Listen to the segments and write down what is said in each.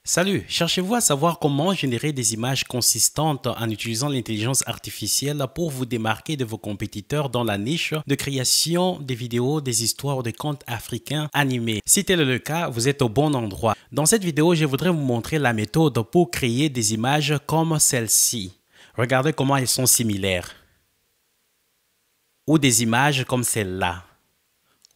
Salut, cherchez-vous à savoir comment générer des images consistantes en utilisant l'intelligence artificielle pour vous démarquer de vos compétiteurs dans la niche de création des vidéos, des histoires ou des contes africains animés? Si tel est le cas, vous êtes au bon endroit. Dans cette vidéo, je voudrais vous montrer la méthode pour créer des images comme celle-ci. Regardez comment elles sont similaires. Ou des images comme celle-là.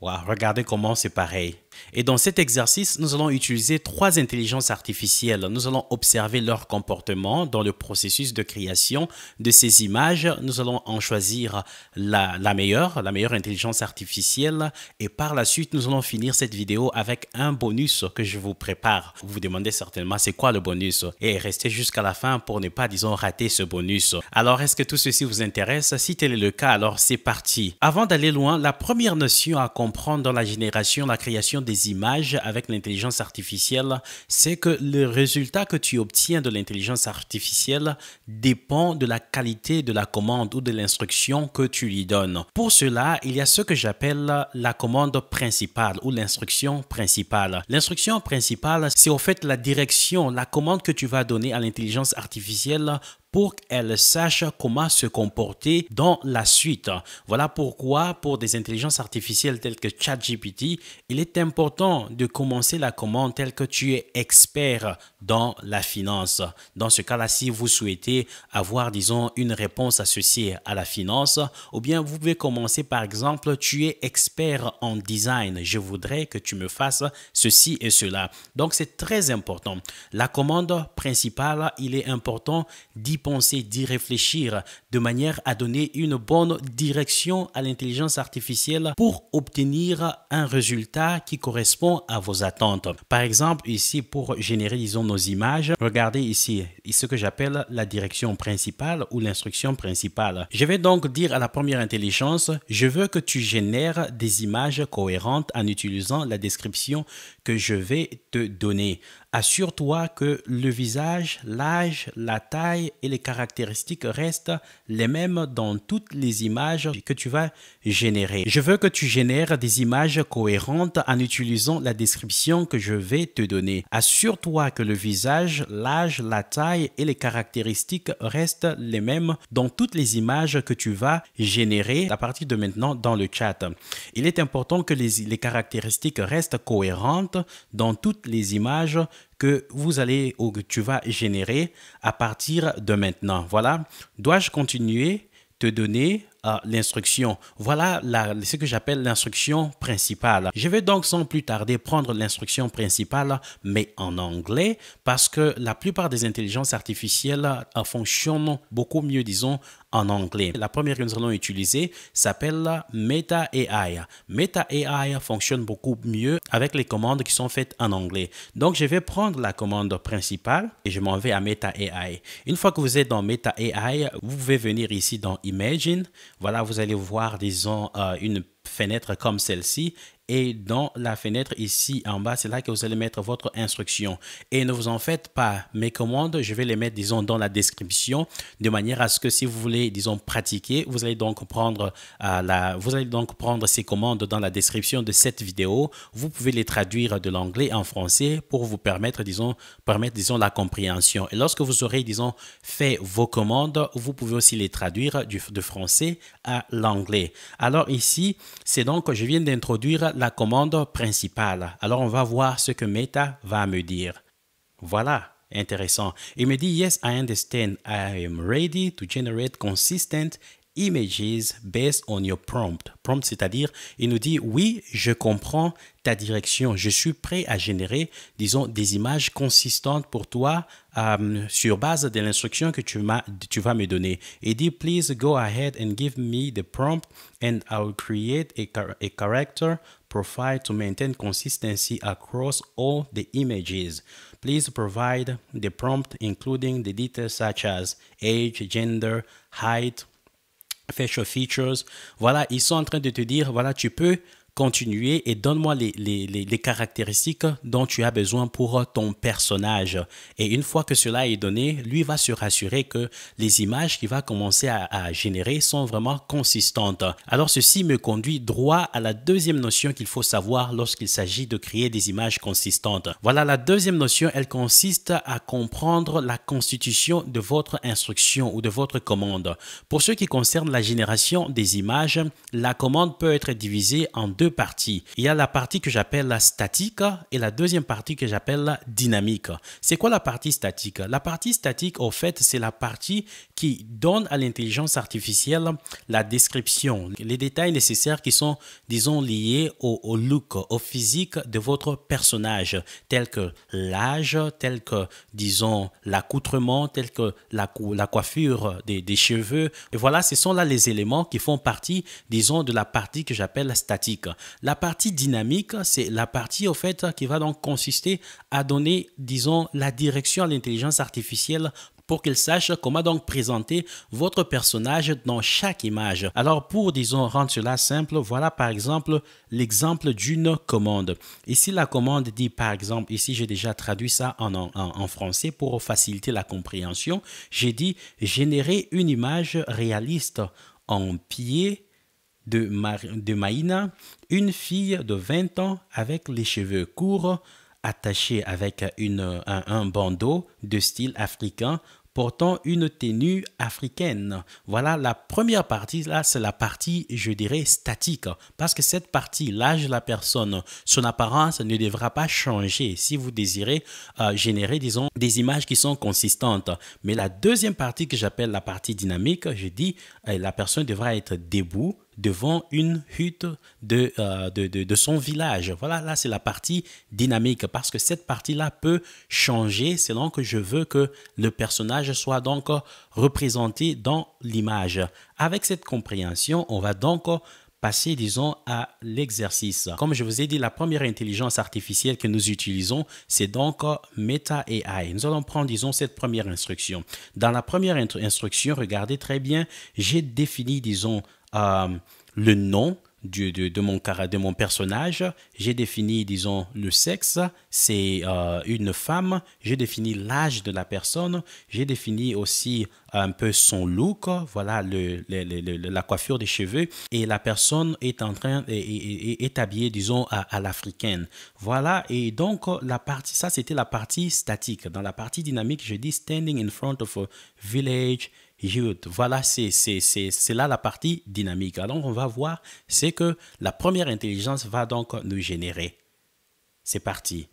Wow, regardez comment c'est pareil. Et dans cet exercice, nous allons utiliser trois intelligences artificielles. Nous allons observer leur comportement dans le processus de création de ces images. Nous allons en choisir la meilleure intelligence artificielle. Et par la suite, nous allons finir cette vidéo avec un bonus que je vous prépare. Vous vous demandez certainement c'est quoi le bonus? Et restez jusqu'à la fin pour ne pas, disons, rater ce bonus. Alors, est-ce que tout ceci vous intéresse? Si tel est le cas, alors c'est parti. Avant d'aller loin, la première notion à comprendre dans la génération, la création des images avec l'intelligence artificielle, c'est que le résultat que tu obtiens de l'intelligence artificielle dépend de la qualité de la commande ou de l'instruction que tu lui donnes. Pour cela, il y a ce que j'appelle la commande principale ou l'instruction principale. L'instruction principale, c'est au fait la direction, la commande que tu vas donner à l'intelligence artificielle pour qu'elle sache comment se comporter dans la suite. Voilà pourquoi, pour des intelligences artificielles telles que ChatGPT, il est important de commencer la commande telle que tu es expert dans la finance. Dans ce cas-là, si vous souhaitez avoir, disons, une réponse associée à la finance, ou bien vous pouvez commencer par exemple, tu es expert en design. Je voudrais que tu me fasses ceci et cela. Donc, c'est très important. La commande principale, il est important d'y penser, d'y réfléchir de manière à donner une bonne direction à l'intelligence artificielle pour obtenir un résultat qui correspond à vos attentes. Par exemple, ici, pour générer, disons, nos images, regardez ici, ce que j'appelle la direction principale ou l'instruction principale. Je vais donc dire à la première intelligence, je veux que tu génères des images cohérentes en utilisant la description que je vais te donner. Assure-toi que le visage, l'âge, la taille et les caractéristiques restent les mêmes dans toutes les images que tu vas générer. Je veux que tu génères des images cohérentes en utilisant la description que je vais te donner. Assure-toi que le visage, l'âge, la taille et les caractéristiques restent les mêmes dans toutes les images que tu vas générer à partir de maintenant dans le chat. Il est important que les caractéristiques restent cohérentes dans toutes les images que vous allez ou que tu vas générer à partir de maintenant. Voilà. Dois-je continuer te donner l'instruction? Voilà ce que j'appelle l'instruction principale. Je vais donc sans plus tarder prendre l'instruction principale, mais en anglais, parce que la plupart des intelligences artificielles fonctionnent beaucoup mieux, disons, en anglais. La première que nous allons utiliser s'appelle Meta AI. Meta AI fonctionne beaucoup mieux avec les commandes qui sont faites en anglais. Donc, je vais prendre la commande principale et je m'en vais à Meta AI. Une fois que vous êtes dans Meta AI, vous pouvez venir ici dans Imagine. Voilà, vous allez voir, disons, une fenêtre comme celle-ci. Et dans la fenêtre ici en bas, c'est là que vous allez mettre votre instruction. Et ne vous en faites pas. Mes commandes, je vais les mettre, disons, dans la description, de manière à ce que si vous voulez, disons, pratiquer, vous allez donc prendre ces commandes dans la description de cette vidéo. Vous pouvez les traduire de l'anglais en français pour vous permettre, disons, la compréhension. Et lorsque vous aurez, disons, fait vos commandes, vous pouvez aussi les traduire de français à l'anglais. Alors ici, c'est donc, je viens d'introduire la commande principale. Alors, on va voir ce que Meta va me dire. Voilà, intéressant. Il me dit, yes, I understand. I am ready to generate consistent images based on your prompt. Prompt, c'est-à-dire, il nous dit, oui, je comprends ta direction. Je suis prêt à générer, disons, des images consistantes pour toi sur base de l'instruction que tu vas me donner. Il dit, please go ahead and give me the prompt and I will create a character profile to maintain consistency across all the images. Please provide the prompt including the details such as age, gender, height, facial features. Voilà, ils sont en train de te dire, voilà, tu peux continuer et donne-moi les caractéristiques dont tu as besoin pour ton personnage. Et une fois que cela est donné, lui va se rassurer que les images qu'il va commencer à générer sont vraiment consistantes. Alors ceci me conduit droit à la deuxième notion qu'il faut savoir lorsqu'il s'agit de créer des images consistantes. Voilà, la deuxième notion, elle consiste à comprendre la constitution de votre instruction ou de votre commande. Pour ce qui concerne la génération des images, la commande peut être divisée en deux parties. Il y a la partie que j'appelle la statique et la deuxième partie que j'appelle la dynamique. C'est quoi la partie statique? La partie statique, au fait, c'est la partie qui donne à l'intelligence artificielle la description, les détails nécessaires qui sont, disons, liés au look, au physique de votre personnage, tel que l'âge, tel que, disons, l'accoutrement, tel que la coiffure des cheveux. Et voilà, ce sont là les éléments qui font partie, disons, de la partie que j'appelle statique. La partie dynamique, c'est la partie, au fait, qui va donc consister à donner, disons, la direction à l'intelligence artificielle pour qu'il sache comment donc présenter votre personnage dans chaque image. Alors pour, disons, rendre cela simple, voilà par exemple l'exemple d'une commande. Ici, la commande dit par exemple, ici j'ai déjà traduit ça en français pour faciliter la compréhension. J'ai dit générer une image réaliste en pied de Maïna, une fille de 20 ans avec les cheveux courts, attachée avec un bandeau de style africain, portant une tenue africaine. Voilà, la première partie, là, c'est la partie, je dirais, statique. Parce que cette partie, l'âge de la personne, son apparence ne devra pas changer si vous désirez générer, disons, des images qui sont consistantes. Mais la deuxième partie que j'appelle la partie dynamique, je dis, la personne devra être debout devant une hutte de son village. Voilà, là, c'est la partie dynamique parce que cette partie-là peut changer selon que je veux que le personnage soit donc représenté dans l'image. Avec cette compréhension, on va donc passer, disons, à l'exercice. Comme je vous ai dit, la première intelligence artificielle que nous utilisons, c'est donc Meta AI. Nous allons prendre, disons, cette première instruction. Dans la première instruction, regardez très bien, j'ai défini, disons, le nom de mon personnage. J'ai défini, disons, le sexe, c'est une femme. J'ai défini l'âge de la personne. J'ai défini aussi un peu son look, voilà, la coiffure des cheveux. Et la personne est est habillée, disons, à l'africaine. Voilà, et donc, ça, c'était la partie statique. Dans la partie dynamique, je dis standing in front of a village. Voilà, c'est là la partie dynamique. Alors, on va voir, c'est que la première intelligence va donc nous générer. C'est parti.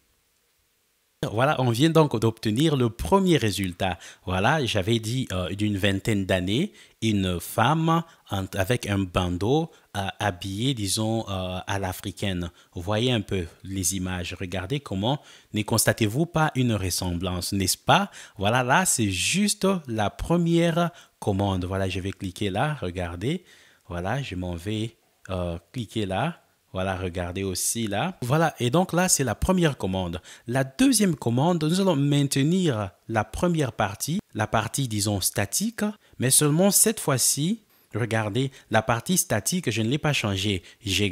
Voilà, on vient donc d'obtenir le premier résultat. Voilà, j'avais dit d'une vingtaine d'années, une femme avec un bandeau habillée, disons, à l'africaine. Vous voyez un peu les images. Regardez comment, ne constatez-vous pas une ressemblance, n'est-ce pas? Voilà, là, c'est juste la première commande. Voilà, je vais cliquer là, regardez. Voilà, je m'en vais cliquer là. Voilà, regardez aussi là. Voilà, et donc là, c'est la première commande. La deuxième commande, nous allons maintenir la première partie, la partie, disons, statique, mais seulement cette fois-ci, regardez, la partie statique, je ne l'ai pas changée. J'ai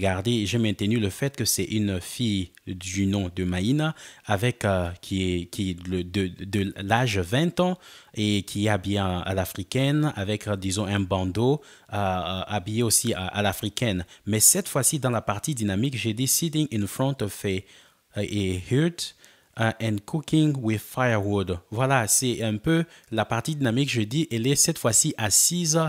maintenu le fait que c'est une fille du nom de Maïna avec qui est de l'âge 20 ans et qui est habillée à l'africaine avec, disons, un bandeau habillé aussi à l'africaine. Mais cette fois-ci, dans la partie dynamique, j'ai dit sitting in front of a hut and cooking with firewood. Voilà, c'est un peu la partie dynamique. Je dis, elle est cette fois-ci assise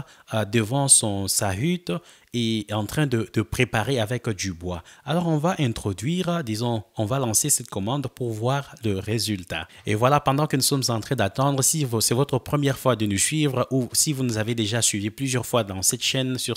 devant sa hutte et en train de préparer avec du bois. Alors, on va introduire, disons, on va lancer cette commande pour voir le résultat. Et voilà, pendant que nous sommes en train d'attendre, si c'est votre première fois de nous suivre ou si vous nous avez déjà suivi plusieurs fois sur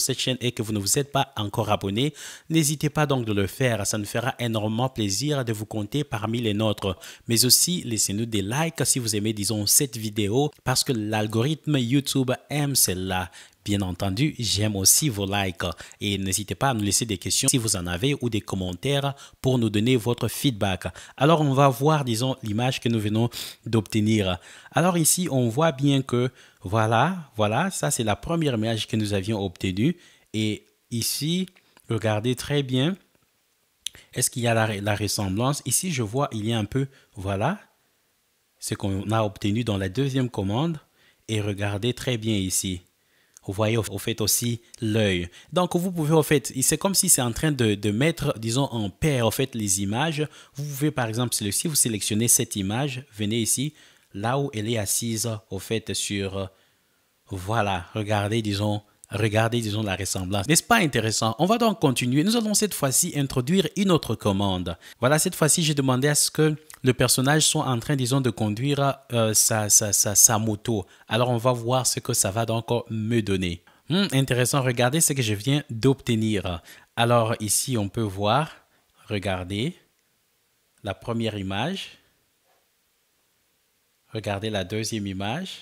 cette chaîne et que vous ne vous êtes pas encore abonné, n'hésitez pas donc de le faire. Ça nous fera énormément plaisir de vous compter parmi les nôtres. Mais aussi, laissez-nous des likes si vous aimez, disons, cette vidéo parce que l'algorithme YouTube aime celle-là. Bien entendu, j'aime aussi vos likes et n'hésitez pas à nous laisser des questions si vous en avez ou des commentaires pour nous donner votre feedback. Alors, on va voir, disons, l'image que nous venons d'obtenir. Alors ici, on voit bien que, voilà, ça c'est la première image que nous avions obtenue. Et ici, regardez très bien. Est-ce qu'il y a la ressemblance? Ici, je vois, il y a un peu, voilà, ce qu'on a obtenu dans la deuxième commande. Et regardez très bien ici. Vous voyez au fait aussi l'œil. Donc vous pouvez au fait, c'est comme si c'est en train de mettre, disons, en paire au fait les images. Vous pouvez par exemple, si vous sélectionnez cette image, venez ici, là où elle est assise au fait sur, voilà, regardez, disons, la ressemblance. N'est-ce pas intéressant? On va donc continuer. Nous allons cette fois-ci introduire une autre commande. Voilà, cette fois-ci, j'ai demandé à ce que le personnage soit en train, disons, de conduire sa moto. Alors, on va voir ce que ça va donc me donner. Intéressant, regardez ce que je viens d'obtenir. Alors, ici, on peut voir, regardez, la première image. Regardez la deuxième image.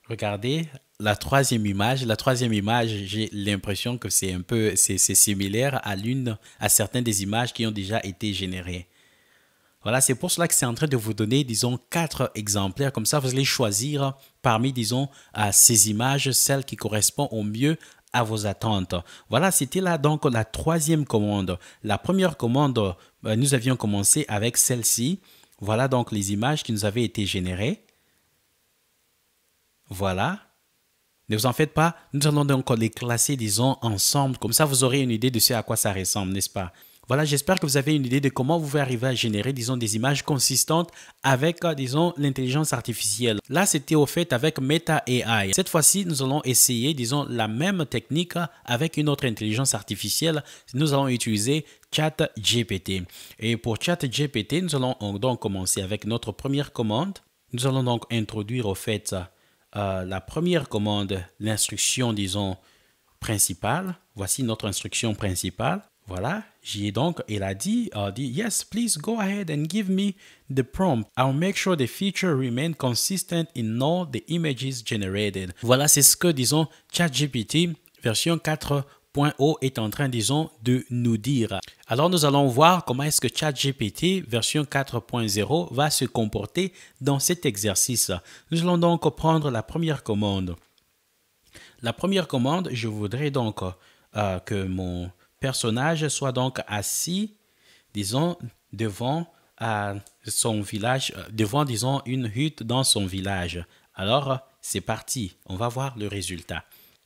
Regardez la troisième image. La troisième image, j'ai l'impression que c'est un peu, c'est similaire à certaines des images qui ont déjà été générées. Voilà, c'est pour cela que c'est en train de vous donner, disons, 4 exemplaires. Comme ça, vous allez choisir parmi, disons, ces images, celles qui correspondent au mieux à vos attentes. Voilà, c'était là donc la troisième commande. La première commande, nous avions commencé avec celle-ci. Voilà donc les images qui nous avaient été générées. Voilà. Ne vous en faites pas, nous allons donc les classer, disons, ensemble. Comme ça, vous aurez une idée de ce à quoi ça ressemble, n'est-ce pas? Voilà, j'espère que vous avez une idée de comment vous pouvez arriver à générer, disons, des images consistantes avec, disons, l'intelligence artificielle. Là, c'était au fait avec Meta AI. Cette fois-ci, nous allons essayer, disons, la même technique avec une autre intelligence artificielle. Nous allons utiliser ChatGPT. Et pour ChatGPT, nous allons donc commencer avec notre première commande. Nous allons donc introduire au fait la première commande, l'instruction, disons, principale. Voici notre instruction principale. Voilà, j'y ai donc, elle a dit, yes, please go ahead and give me the prompt. I'll make sure the feature remain consistent in all the images generated. Voilà, c'est ce que, disons, ChatGPT version 4.0 est en train, disons, de nous dire. Alors, nous allons voir comment est-ce que ChatGPT version 4.0 va se comporter dans cet exercice. Nous allons donc prendre la première commande. La première commande, je voudrais donc que mon personnage soit donc assis, disons, devant son village, devant, disons, une hutte dans son village. Alors, c'est parti. On va voir le résultat.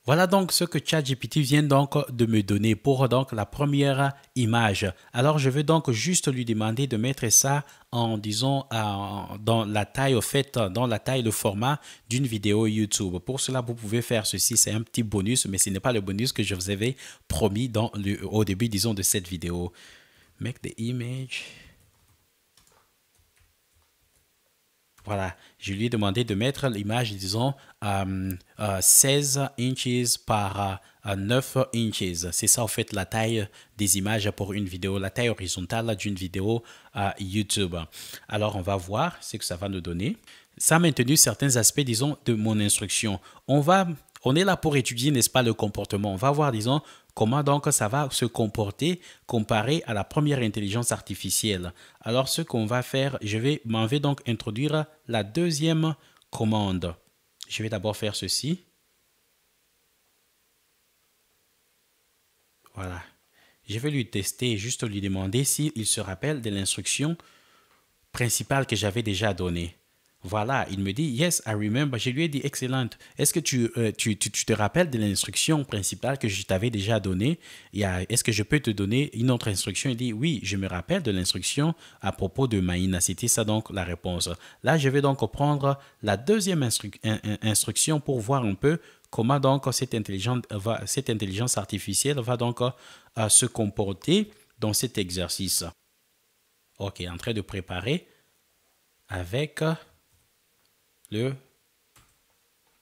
Voilà donc ce que ChatGPT vient donc de me donner pour donc la première image. Alors, je vais donc juste lui demander de mettre ça en, disons, dans la taille, au fait, dans la taille, le format d'une vidéo YouTube. Pour cela, vous pouvez faire ceci. C'est un petit bonus, mais ce n'est pas le bonus que je vous avais promis au début, disons, de cette vidéo. Make the image. Voilà, je lui ai demandé de mettre l'image, disons, 16 inches par 9 inches. C'est ça, en fait, la taille des images pour une vidéo, la taille horizontale d'une vidéo YouTube. Alors, on va voir ce que ça va nous donner. Ça a maintenu certains aspects, disons, de mon instruction. On est là pour étudier, n'est-ce pas, le comportement. On va voir, disons, comment donc ça va se comporter comparé à la première intelligence artificielle. Alors, ce qu'on va faire, m'en vais donc introduire la deuxième commande. Je vais d'abord faire ceci. Voilà. Je vais lui tester et juste lui demander s'il se rappelle de l'instruction principale que j'avais déjà donnée. Voilà, il me dit, yes, I remember. Je lui ai dit, excellent. Est-ce que tu te rappelles de l'instruction principale que je t'avais déjà donnée? Est-ce que je peux te donner une autre instruction? Il dit, oui, je me rappelle de l'instruction à propos de Maïna. C'était ça donc la réponse. Là, je vais donc prendre la deuxième instruction pour voir un peu comment donc cette intelligence artificielle va donc se comporter dans cet exercice. OK, en train de préparer avec le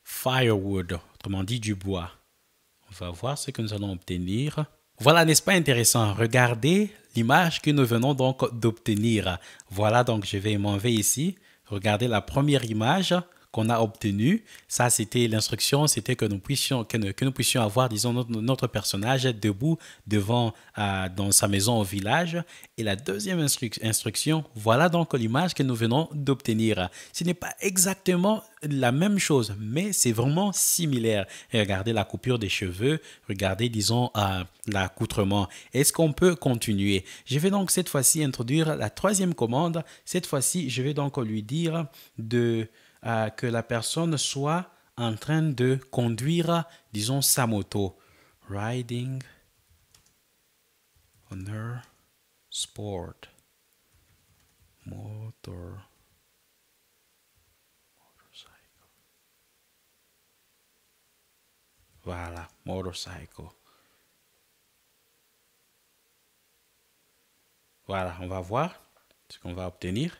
firewood, autrement dit du bois. On va voir ce que nous allons obtenir. Voilà, n'est-ce pas intéressant? Regardez l'image que nous venons donc d'obtenir. Voilà, donc je vais m'en vais ici. Regardez la première image qu'on a obtenu. Ça, c'était l'instruction, c'était que nous puissions avoir, disons, notre personnage debout devant, dans sa maison au village. Et la deuxième instruction, voilà donc l'image que nous venons d'obtenir. Ce n'est pas exactement la même chose, mais c'est vraiment similaire. Et regardez la coupure des cheveux, regardez, disons, l'accoutrement. Est-ce qu'on peut continuer? Je vais donc cette fois-ci introduire la troisième commande. Cette fois-ci, je vais donc lui dire que la personne soit en train de conduire, disons, sa moto. Riding on her sport motorcycle. Voilà, motorcycle. Voilà, on va voir ce qu'on va obtenir.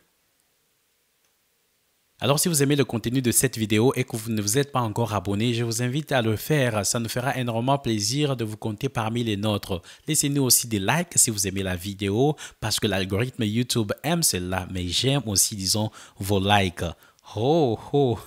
Alors, si vous aimez le contenu de cette vidéo et que vous ne vous êtes pas encore abonné, je vous invite à le faire. Ça nous fera énormément plaisir de vous compter parmi les nôtres. Laissez-nous aussi des likes si vous aimez la vidéo parce que l'algorithme YouTube aime cela, mais j'aime aussi, disons, vos likes. Oh, oh!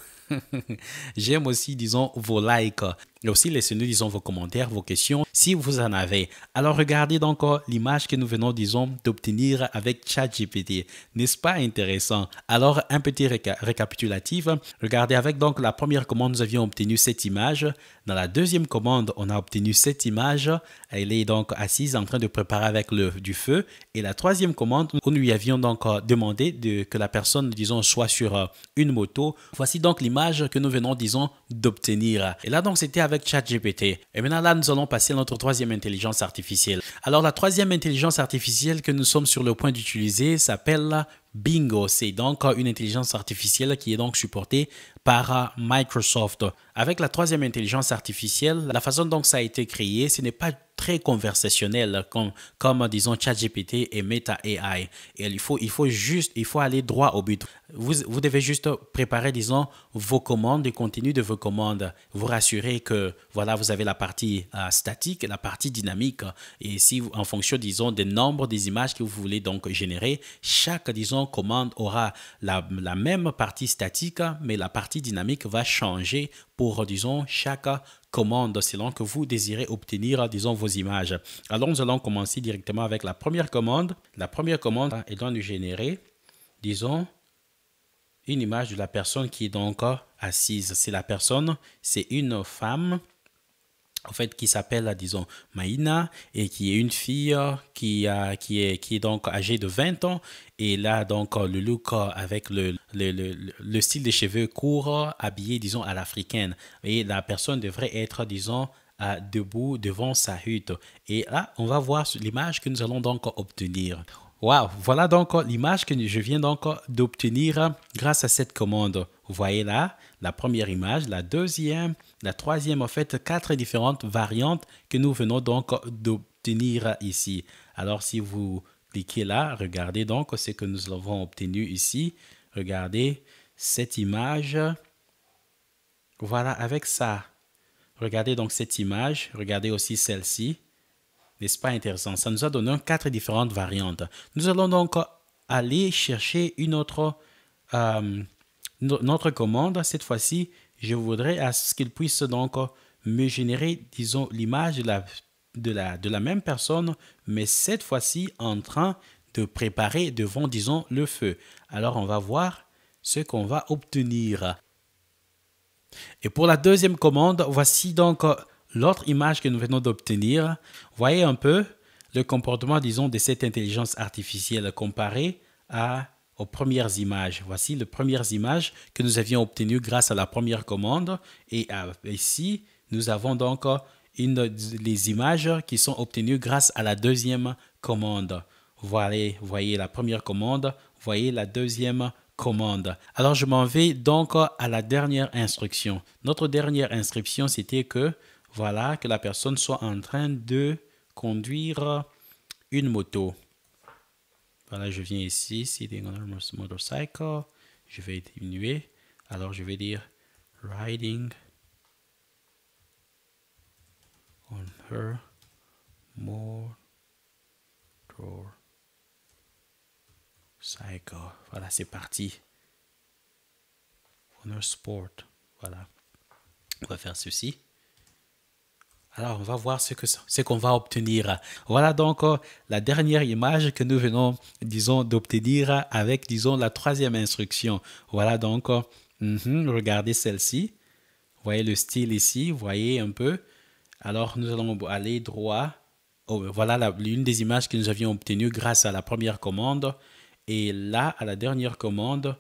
J'aime aussi, disons, vos likes. Et aussi, laissez-nous, disons, vos commentaires, vos questions, si vous en avez. Alors, regardez donc l'image que nous venons, disons, d'obtenir avec ChatGPT. N'est-ce pas intéressant? Alors, un petit récapitulatif. Regardez, avec donc la première commande, nous avions obtenu cette image. Dans la deuxième commande, on a obtenu cette image. Elle est donc assise en train de préparer avec du feu. Et la troisième commande, nous lui avions donc demandé que la personne, disons, soit sur une moto. Voici donc l'image que nous venons, disons, d'obtenir. Et là, donc, c'était avec ChatGPT. Et maintenant, là, nous allons passer à notre troisième intelligence artificielle. Alors, la troisième intelligence artificielle que nous sommes sur le point d'utiliser s'appelle Bingo. C'est donc une intelligence artificielle qui est donc supportée par Microsoft. Avec la troisième intelligence artificielle, la façon dont ça a été créé, ce n'est pas très conversationnel comme disons ChatGPT et Meta AI. Et il faut aller droit au but. Vous devez juste préparer, disons, vos commandes, le contenu de vos commandes. Vous rassurer que, voilà, vous avez la partie statique et la partie dynamique. Et si, en fonction, disons, des nombres des images que vous voulez donc générer, chaque, disons, commande aura la même partie statique, mais la partie dynamique va changer pour, disons, chaque commande selon que vous désirez obtenir, disons, vos images. Alors, nous allons commencer directement avec la première commande. La première commande, elle doit nous générer, disons, une image de la personne qui est donc assise. C'est la personne, c'est une femme, en fait, qui s'appelle, disons, Maïna et qui est une fille qui est donc âgée de 20 ans. Et là, donc, le look avec le style des cheveux courts, habillé, disons, à l'africaine. Et la personne devrait être, disons, debout devant sa hutte. Et là, on va voir l'image que nous allons donc obtenir. Wow, voilà donc l'image que je viens donc d'obtenir grâce à cette commande. Vous voyez là, la première image, la deuxième, la troisième, en fait, 4 différentes variantes que nous venons donc d'obtenir ici. Alors, si vous cliquez là, regardez donc ce que nous avons obtenu ici. Regardez cette image. Voilà, avec ça. Regardez donc cette image. Regardez aussi celle-ci. N'est-ce pas intéressant? Ça nous a donné 4 différentes variantes. Nous allons donc aller chercher notre commande. Cette fois-ci, je voudrais à ce qu'il puisse donc me générer, disons, l'image de la même personne, mais cette fois-ci en train de préparer devant, disons, le feu. Alors, on va voir ce qu'on va obtenir. Et pour la deuxième commande, voici donc l'autre image que nous venons d'obtenir. Voyez un peu le comportement, disons, de cette intelligence artificielle comparé aux premières images. Voici les premières images que nous avions obtenues grâce à la première commande. Et ici, nous avons donc les images qui sont obtenues grâce à la deuxième commande. Voyez la première commande, voyez la deuxième commande. Alors, je m'en vais donc à la dernière instruction. Notre dernière instruction, c'était que, voilà, que la personne soit en train de conduire une moto. Voilà, je viens ici, sitting on a motorcycle. Je vais diminuer. Alors, je vais dire riding on her motorcycle. Voilà, c'est parti. Honor Sport. Voilà. On va faire ceci. Alors, on va voir ce qu'on va obtenir. Voilà donc la dernière image que nous venons, disons, d'obtenir avec, disons, la troisième instruction. Voilà donc, regardez celle-ci. Vous voyez le style ici, vous voyez un peu. Alors, nous allons aller droit. Oh, voilà l'une des images que nous avions obtenues grâce à la première commande. Et là, à la dernière commande,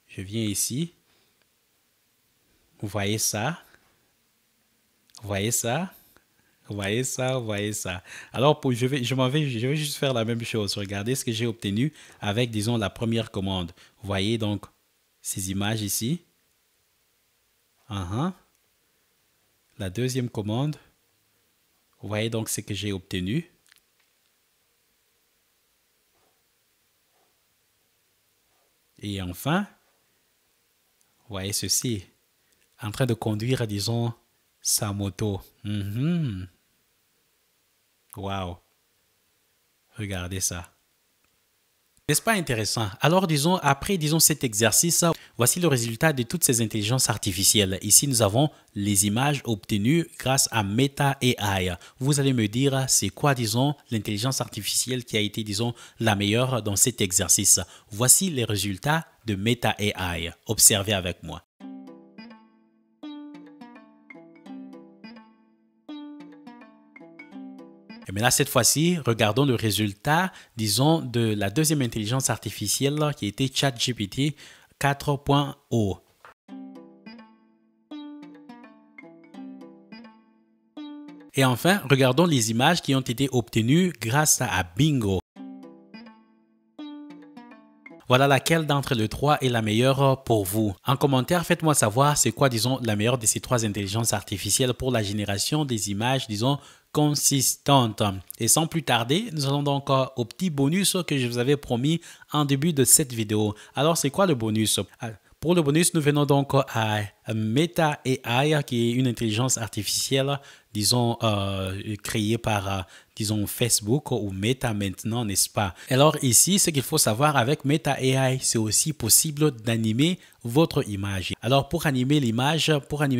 je viens ici. Vous voyez ça? Vous voyez ça? Vous voyez ça? Vous voyez ça? Alors, je vais juste faire la même chose. Regardez ce que j'ai obtenu avec, disons, la première commande. Vous voyez donc ces images ici. La deuxième commande. Vous voyez donc ce que j'ai obtenu. Et enfin, vous voyez ceci. En train de conduire, disons, sa moto. Wow. Regardez ça. N'est-ce pas intéressant? Alors, disons, après, disons, cet exercice, voici le résultat de toutes ces intelligences artificielles. Ici, nous avons les images obtenues grâce à Meta AI. Vous allez me dire, c'est quoi, disons, l'intelligence artificielle qui a été, disons, la meilleure dans cet exercice? Voici les résultats de Meta AI. Observez avec moi. Et maintenant, cette fois-ci, regardons le résultat, disons, de la deuxième intelligence artificielle qui était ChatGPT 4.0. Et enfin, regardons les images qui ont été obtenues grâce à Bingo. Voilà laquelle d'entre les trois est la meilleure pour vous. En commentaire, faites-moi savoir c'est quoi, disons, la meilleure de ces trois intelligences artificielles pour la génération des images, disons, consistantes. Et sans plus tarder, nous allons donc au petit bonus que je vous avais promis en début de cette vidéo. Alors, c'est quoi le bonus? Pour le bonus, nous venons donc à Meta AI, qui est une intelligence artificielle, disons, créée par, disons, Facebook ou Meta maintenant, n'est-ce pas? Alors ici, ce qu'il faut savoir avec Meta AI, c'est aussi possible d'animer votre image. Alors pour animer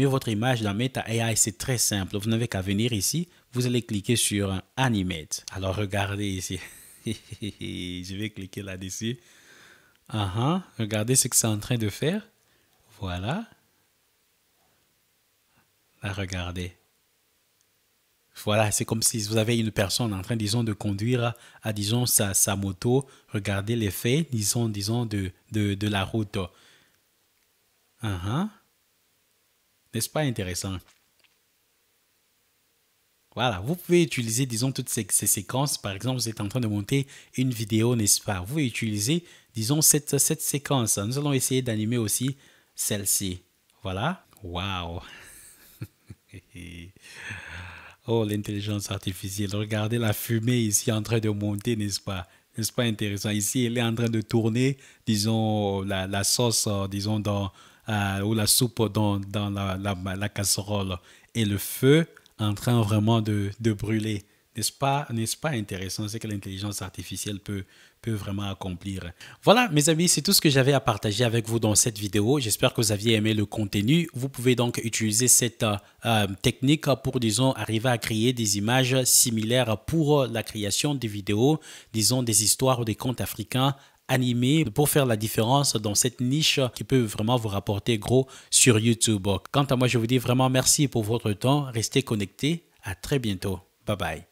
votre image dans Meta AI, c'est très simple. Vous n'avez qu'à venir ici, vous allez cliquer sur Animate. Alors regardez ici. Je vais cliquer là-dessus. Regardez ce que c'est en train de faire. Voilà. Là, regardez. Voilà, c'est comme si vous avez une personne en train, disons, de conduire à, disons, sa moto. Regardez l'effet, disons, de la route. N'est-ce pas intéressant? Voilà, vous pouvez utiliser, disons, toutes ces séquences. Par exemple, vous êtes en train de monter une vidéo, n'est-ce pas? Vous pouvez utiliser, disons, cette séquence. Nous allons essayer d'animer aussi celle-ci. Voilà. Waouh! Oh, l'intelligence artificielle. Regardez la fumée ici en train de monter, n'est-ce pas? N'est-ce pas intéressant? Ici, elle est en train de tourner, disons, la sauce, disons, ou la soupe dans la casserole. Et le feu en train vraiment de brûler. N'est-ce pas intéressant ce que l'intelligence artificielle peut vraiment accomplir. Voilà, mes amis, c'est tout ce que j'avais à partager avec vous dans cette vidéo. J'espère que vous aviez aimé le contenu. Vous pouvez donc utiliser cette technique pour, disons, arriver à créer des images similaires pour la création des vidéos, disons, des histoires ou des contes africains animés pour faire la différence dans cette niche qui peut vraiment vous rapporter gros sur YouTube. Quant à moi, je vous dis vraiment merci pour votre temps. Restez connectés. À très bientôt. Bye bye.